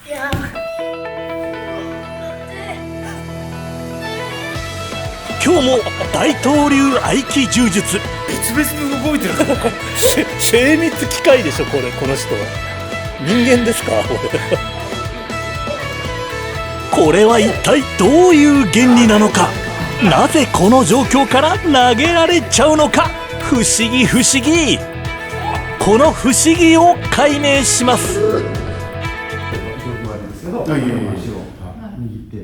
いや今日も大東流合気柔術。別々に動いてるから精密機械でしょこの人は。人間ですかこれは一体どういう原理なのか。なぜこの状況から投げられちゃうのか。不思議不思議。この不思議を解明します。足を握って、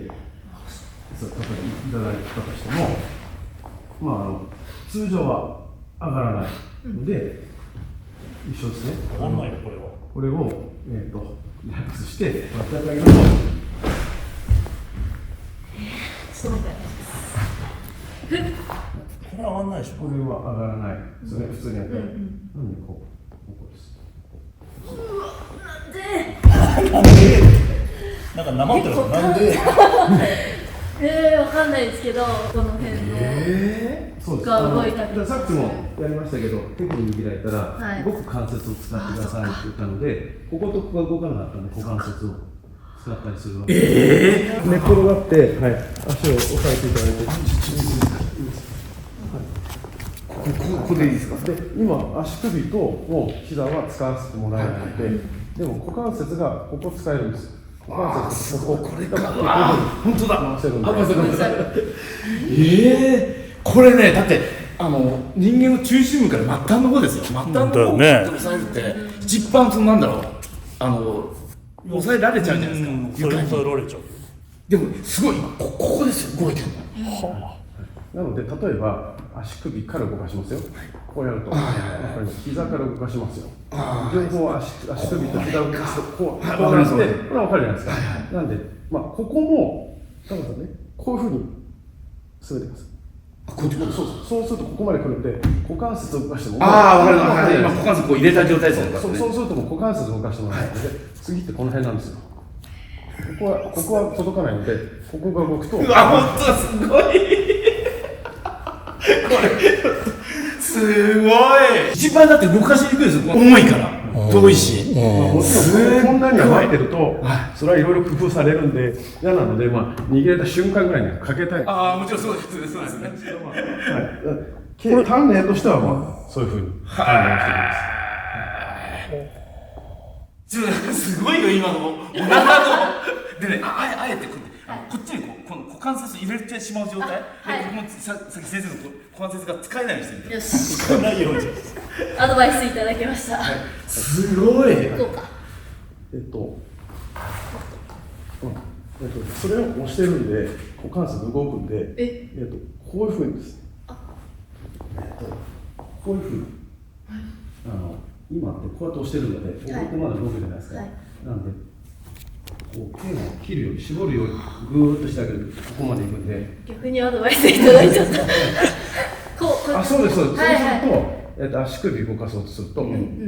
そう例えばいただいたとしても、通常は上がらないので、一緒ですね。上がらないのこれは。これをリラックスしてやってあげると。これは上がらないでしょ。これは上がらないですね。普通にやって。なんでこうです。なんかなまってる。なんでわかんないですけど、この辺のそうです。が動いたりさっきもやりましたけど、手首握られたら、はい動く関節を使ってくださいって言ったので、こことここが動かなかったので、股関節を使ったりするわけです。寝っ転がって、足を押さえていただいて、ここでいいですか。で今、足首ともう膝は使わせてもらえないので、でも股関節がここ使えるんですよ。股関節ここれか。本当だ。回せるんで。これね、だって人間の中心部から末端の方ですよ。末端の方を押さえるって一番なんだろう、押さえられちゃうじゃないですか。床にそれられちゃう。でもすごい今ここですよ、動いてるの。なので、例えば足首から動かしますよ。こうやると、膝から動かしますよ。両方足首と膝を動かすと、こうやって、これは分かるじゃないですか。なんで、ここも、多分ね、こういうふうに進めてください。そうするとここまで来るんで、股関節を動かしても、分かる。今股関節こう入れた状態ですよ。そうするともう股関節を動かしてもらうので、次ってこの辺なんですよ。ここは届かないので、ここが動くと。本当だ、すごい。これすごい。一番だって動かしにくいですよ。重いから遠いし。こんなに甘えてると、それはいろいろ工夫されるんで嫌なので、握れた瞬間ぐらいにかけたい。もちろんそうですね。鍛錬としてはそういうふうに鍛錬していきます。すごいよ今のお腹のでね、あえてこっちにこの股関節入れてしまう状態で、ここもさっき先生の股関節が使えないようにしてる。よし、使えないように。アドバイスいただきました。すごい。こうか。それを押してるんで、股関節動くんで、こういうふうにですね。こういうふうに、今ってこうやって押してるので、ここまで動くじゃないですか。なんで、こう剣を切るように、絞るように、ぐーっとしてあげると、ここまでいくんで。逆にアドバイスいただいちゃった。そうです。そうすると、足首動かそうとすると、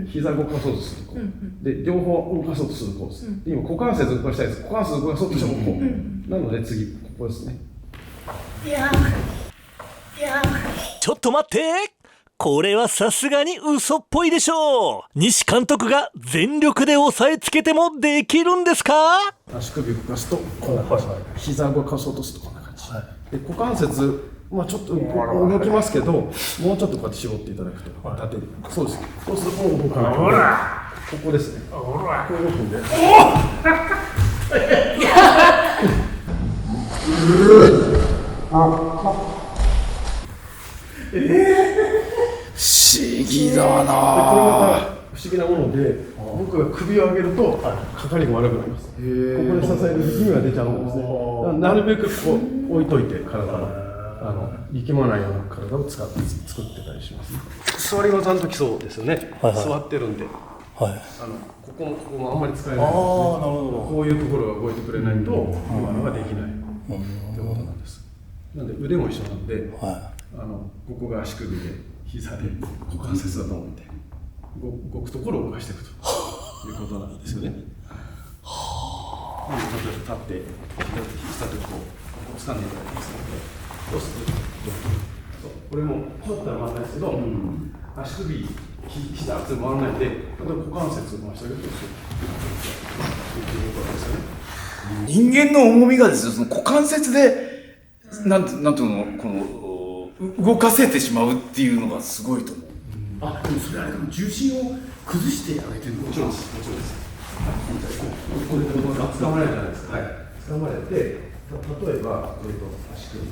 膝動かそうとすると、で、両方動かそうとすると、今、股関節動かしたいです。股関節動かそうとしてもこう。なので、次、ここですね。ちょっと待って。これはさすがに嘘っぽいでしょう。西監督が全力で押さえつけてもできるんですか。足首動かすとこんな感じ、膝動かそうとするとこんな感じ、で股関節、ちょっと動きますけど、もうちょっとこうやって絞っていただくと縦に、そうです。そうするとこう動かない。ここですね。こう動くんで。不思議だな。これが不思議なもので、僕が首を上げるとかかりが悪くなります。ここで支える力みが出ちゃうんですね。なるべくこう置いといて、体を力まないような体を作ってたりします。座り技の時そうですよね。座ってるんで、ここもあんまり使えないので、こういうところが動いてくれないと今のができないってことなんです。なんで腕も一緒なんで、ここが足首で膝で股関節だと思って動くところを動かしていくということなんですよね。例えば立って膝でこう掴んでいただきますので、そうするとこれもちょっとは回らないですけど、足首膝って回らないで、例えば股関節を回してあげるということですよね。人間の重みがですよ、その股関節で、なんていうの、この、動かせてしまうっていうのがすごいと思う。あ、でもそれあれかも、重心を崩してあげてるの。もちろんです。もちろんです。これ掴まれるじゃないですか。はい。掴まれて、例えば、足首、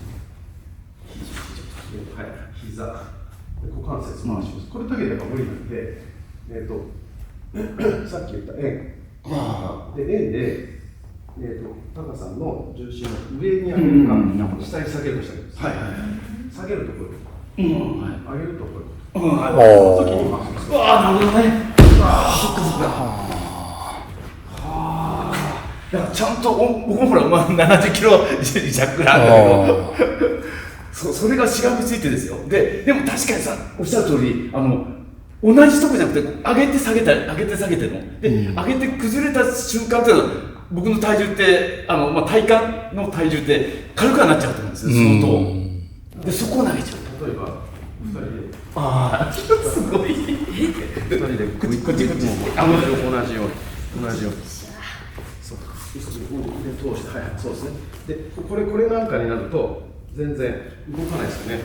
はい、膝、股関節回します。これだけでやっぱ無理なんで、さっき言った円。で、円で、タカさんの重心を上に上げるか、下に下げるかしてあげます。はいはいはい。下げるところ。上げるところ。なるほどね。そっかそっか。だからちゃんと僕もほら、70キロ弱なんだけどそれがしがみついてですよ。でも確かにさ、おっしゃる通り、同じとこじゃなくて上げて下げて上げて下げてので、上げて崩れた瞬間っていうのは僕の体重って体幹の体重って軽くはなっちゃうと思うんですよ、相当。でそこを投げちゃう。例えば2人で、ああすごい。2人でこっち同じようにそう腕通して、はいはい、そうですね。でこれなんかになると全然動かないですよね。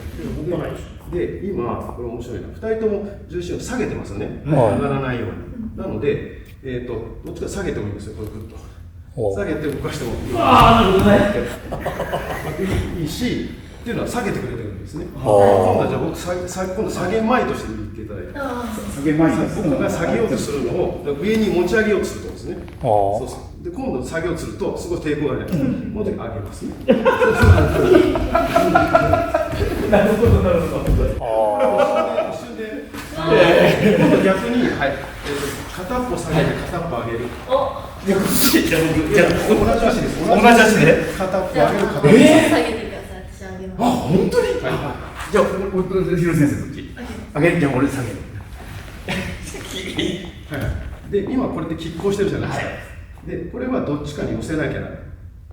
動かないで今これ面白いな、2人とも重心を下げてますよね、上がらないように。なのでどっちか下げてもいいんですよ。これグッと下げて動かしてもいい。ああなるほどね。いいしっていうのは下げてくれてるんですね。今度はじゃあ僕今度下げ前として言っていただいて、下げ前に僕が下げようとするのを上に持ち上げようとするとですね。そうそう。で今度下げようとするとすごい抵抗があるじゃないですか。もうちょっと上げますね。なるほどなるほど。一瞬で今度逆に、はい、片っぽ下げて片っぽ上げる。じゃあ同じ足です。同じ足で片っぽ上げる、片っぽ下げてください。私あげます。あ、本当に？じゃあ、ヒロ先生どっち？あげる。じゃあ俺下げる。で、今これで拮抗してるじゃないですか。で、これはどっちかに寄せなきゃならない。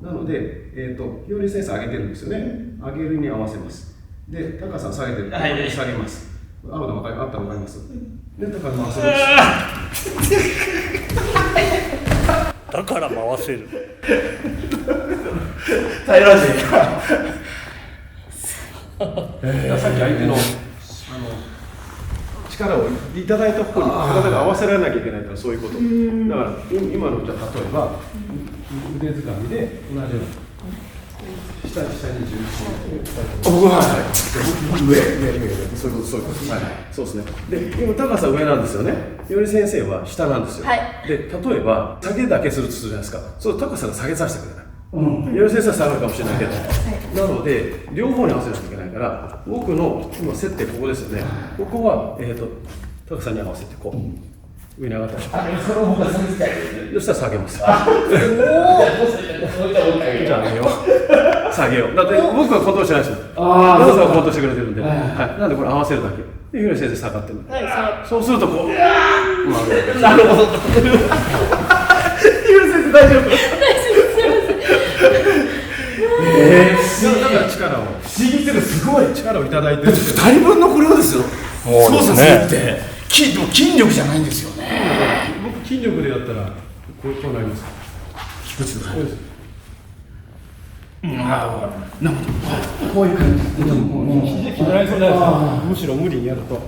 なので、ひより先生上げてるんですよね。上げるに合わせます。で、高さん下げてる。下げます。あったら分かります。で、高さん回せます。だから回せる。耐えられてる。さっき相手の力をいただいた方に体が合わせられなきゃいけないから、そういうこと。だから今のじゃ例えば腕掴みで同じように下に重心上そういうことそうですね。で今高さ上なんですよね。ひより先生は下なんですよ。で例えば下げだけするとするじゃないですか。そう高さが下げさせてくれない。ひより先生は下がるかもしれないけど、なので両方に合わせなきゃいけないから、僕の今接点ここですよね。ここは高さに合わせてこう上に上がったでしょ。それを僕は下げたい。そしたら下げます。じゃあ上げよう。下げよう。だって僕はコントロールしてないですよ。高さはコントロールしてくれてるんで、なんでこれ合わせるだけ。でひより先生下がってる。そうするとこう。なるほど。ひより先生大丈夫。だから力を不思議っていうかすごい力をいただいてる。2人分のこれをですよ。操作するって筋力じゃないんですよね。僕筋力でやったらこうなります。菊池さん。なんかこういう感じ。肘切られそうじゃないですか。むしろ無理にやると。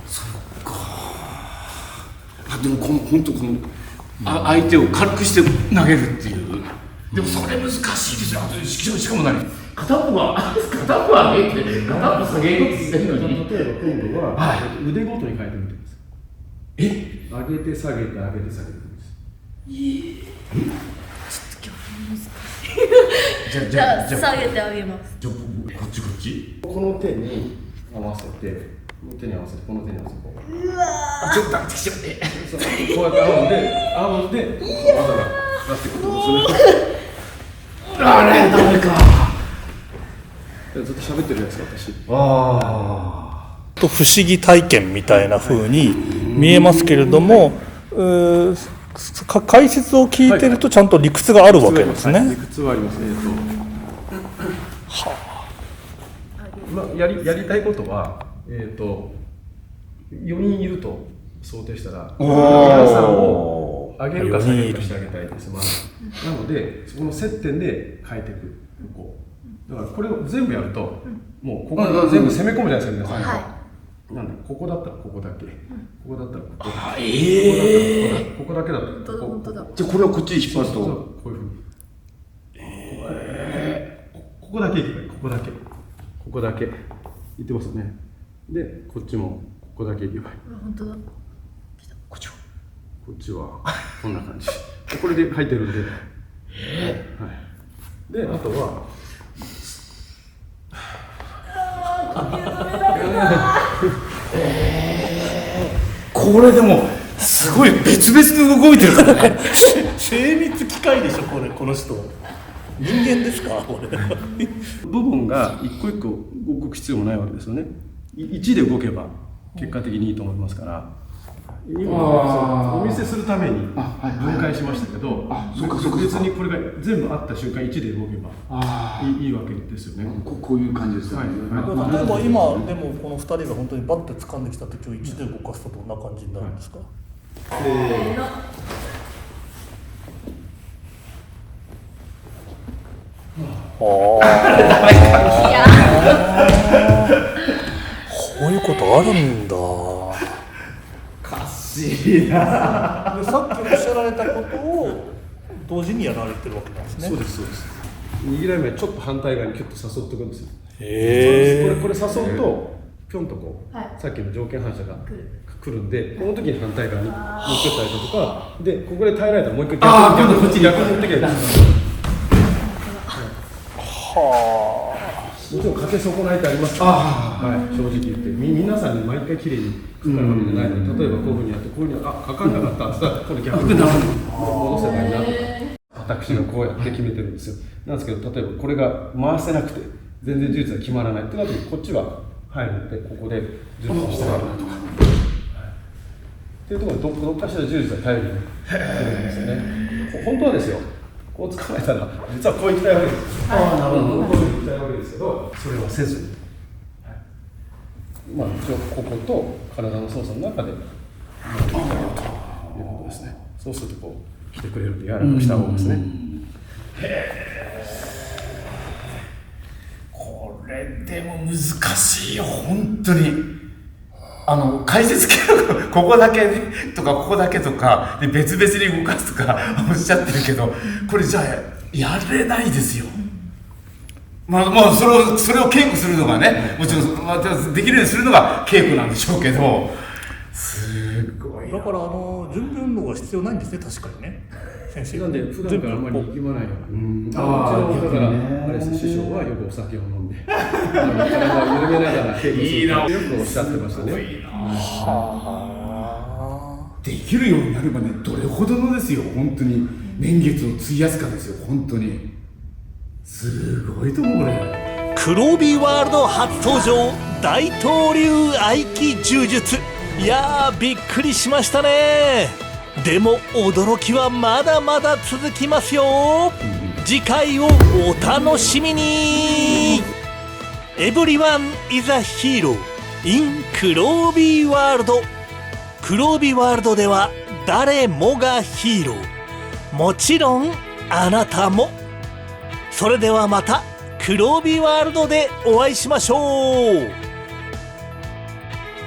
そっか。でも本当この相手を軽くして投げるっていう。でもそれ難しいですよ。しかも何？片っぽは上げて片っぽ下げようとしてるのに。例えば今度は腕ごとに変えてみてください。上げて下げて上げて下げてです。ちょっと今日難しい。じゃあ下げてあげます。じゃあこっち。この手に合わせて、この手に合わせて、この手に合わせて。うわちょっと待ってきちゃって。こうやって合うんで、技が出してくるんですね。あれダメか。ずっと喋ってるじゃないですか、私。と不思議体験みたいな風に見えますけれども、解説を聞いてるとちゃんと理屈があるわけですね。理屈はありますね。やりたいことは、4人いると想定したら、皆さんをこう上げるか下げるかしてあげたいですまずなのでそこの接点で変えていくこうだからこれを全部やるともうここ全部攻め込むじゃないですか皆さん、なんでここだったらここだけ、ここだったらここ、ここだけだったらここ。じゃあこれをこっちに引っ張ると、こういうふうに。ここだけいけばいい、ここだけ。ここだけ。言ってますよね。で、こっちもここだけいけばいい。本当だ。こっちは。こっちはこんな感じ。これで入ってるんで。はい。で、あとは。これでもすごい別々に動いてるからね。精密機械でしょこの人。人間ですかこれ。部分が一個一個動く必要もないわけですよね。1で動けば結果的にいいと思いますから。今お見せするために分解しましたけど、別にこれが全部あった瞬間1で動けばいいわけですよね。こういう感じですよね。例えば今でもこの2人が本当にバッて掴んできた時を1で動かすとどんな感じになるんですか？こういうことあるんだ。かしいな。でさっきおっしゃられたことを同時にやられてるわけなんですね。そうですそうです。握られ目ちょっと反対側にキュッと誘っていくんですよ。これ誘うとぴょんとこう、さっきの条件反射が来るんで、この時に反対側にもう一回対処とかで、ここで耐えられたらもう一回逆に持ってきゃいいです。もちろんかけ損ないってありますから、正直言って皆さんに毎回きれいにかかるわけじゃないので、例えばこういうふうにやってこういうふうにかかんなかったって言ったらこれ逆に戻せばいいなとか、私がこうやって決めてるんですよ。なんですけど、例えばこれが回せなくて全然柔術が決まらないってなるとこっちは入るので、ここで柔術をしてあげるとかっていうところでどっかしら柔術が頼りにしてるんですよね。本当はですよ、こう捕まえたら実はこういきたいわけです。なるほど。こういきたいわけですけど、それはせずに、まあ一応ここと体の操作の中でやっていただけるということですね。そうするとこう来てくれるんで柔らかくした方がですね。これでも難しいよ本当に。解説系のここだけとかここだけとかで別々に動かすとかおっしゃってるけど、これじゃあやれないですよ。まあそれを稽古するのがね、もちろん、できるようにするのが稽古なんでしょうけど、すごいだから準備運動が必要ないんですね、確かにね。先生なんで普段からあんまり言わないように。だからあれです、師匠はよくお酒を飲んで体を緩めながら稽古するとよくおっしゃってましたね。できるようになればね、どれほどのですよ本当に年月を費やすかですよ。本当にすごいと思うこれ。黒帯ワールド初登場、大東流合気柔術。いやーびっくりしましたね。でも驚きはまだまだ続きますよ。次回をお楽しみに。Everyone is a hero in 黒帯ワールド。黒帯ワールドでは誰もがヒーロー、もちろんあなたも。それではまた黒帯ワールドでお会いしましょう。